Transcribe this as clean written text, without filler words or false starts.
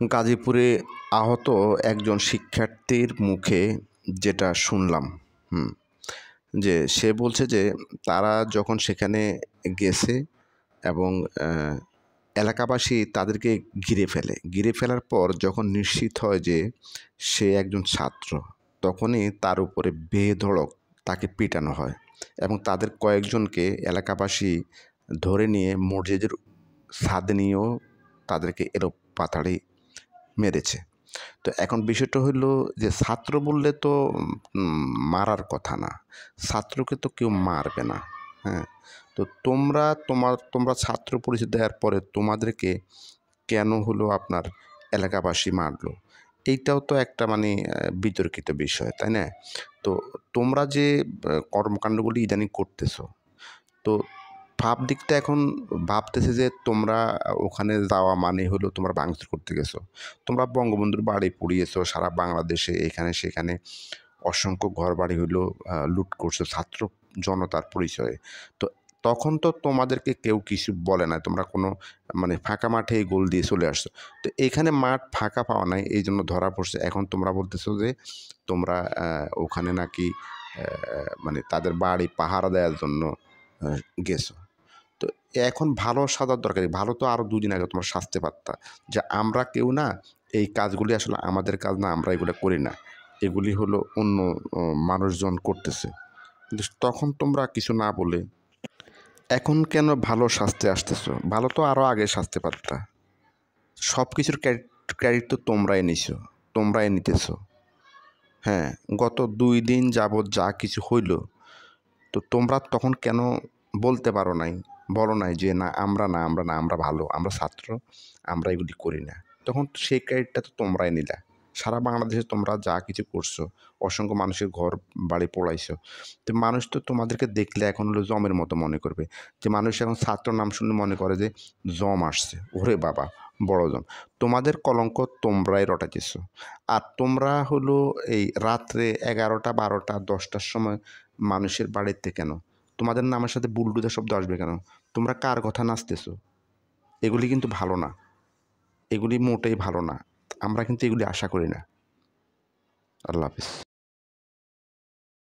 গাজীপুরে আহত একজন শিক্ষার্থীর মুখে যেটা শুনলাম, যে সে বলছে যে তারা যখন সেখানে গেছে এবং এলাকাবাসী তাদেরকে ঘিরে ফেলার পর যখন নিশ্চিত হয় যে সে একজন ছাত্র, তখনই তার উপরে বেধড়ক তাকে পিটানো হয় এবং তাদের কয়েকজনকে এলাকাবাসী ধরে নিয়ে মসজিদের ছাদে নিয়েও তাদেরকে এলোপাতাড়ি মেরেছে। তো এখন বিষয়টা হইলো যে ছাত্র বললে তো মারার কথা না, ছাত্রকে তো কেউ মারবে না। হ্যাঁ, তো তোমরা ছাত্র পরিচয় দেওয়ার পরে তোমাদেরকে কেন হলো আপনার এলাকাবাসী মারলো, এইটাও তো একটা মানে বিতর্কিত বিষয়, তাই না? তো তোমরা যে কর্মকাণ্ডগুলি ইদানিং করতেছো, তো দিকটা এখন ভাবতেছে যে তোমরা ওখানে যাওয়া মানে হলো তোমরা ভাঙচুর করতে গেছো। তোমরা বঙ্গবন্ধুর বাড়ি পুড়িয়েছো সারা বাংলাদেশে, এখানে সেখানে অসংখ্য ঘরবাড়ি হইলো লুট করছো ছাত্র জনতার পরিচয়ে। তো তখন তো তোমাদেরকে কেউ কিছু বলে না, তোমরা কোনো মানে ফাঁকা মাঠে গোল দিয়ে চলে আসছো। তো এখানে মাঠ ফাঁকা পাওয়া নাই, এই জন্য ধরা পড়ছে। এখন তোমরা বলতেছো যে তোমরা ওখানে নাকি মানে তাদের বাড়ি পাহারা দেওয়ার জন্য গেছো। তো এখন ভালো সাজার দরকারি, ভালো তো আরও 2 দিন আগে তোমরা সাজতে পারতা যে আমরা কেউ না, এই কাজগুলি আসলে আমাদের কাজ না, আমরা এগুলো করি না, এগুলি হলো অন্য মানুষজন করতেছে। কিন্তু তখন তোমরা কিছু না বলে এখন কেন ভালো সাজতে আসতেছো? ভালো তো আরও আগে সাজতে পারতা। সব কিছুর ক্রেডিট তো তোমরাই নিছো, তোমরাই নিতেছো। হ্যাঁ, গত 2 দিন যাবৎ যা কিছু হইল, তো তোমরা তখন কেন বলতে বলো নাই যে না আমরা ভালো, আমরা ছাত্র, আমরা এগুলি করি না। তখন সেই ক্রেডিটটা তো তোমরাই নিলা। সারা বাংলাদেশে তোমরা যা কিছু করছো, অসংখ্য মানুষের ঘর বাড়ি পোড়াইছো। তো মানুষ তো তোমাদেরকে দেখলে এখন হলো জমের মতো মনে করবে। যে মানুষ এখন ছাত্র নাম শুনলে মনে করে যে জম আসছে, ওরে বাবা বড় জম। তোমাদের কলঙ্ক তোমরাই রটাইতেছো। আর তোমরা হলো এই রাত্রে 11টা 12টা 10টার সময় মানুষের বাড়িতে কেন? তোমাদের নামের সাথে বুলডোজার শব্দ আসবে কেন? তোমরা কার কথা নাচতেছো? এগুলি কিন্তু ভালো না, এগুলি মোটেই ভালো না। আমরা কিন্তু এগুলি আশা করি না। আল্লাহ হাফেজ।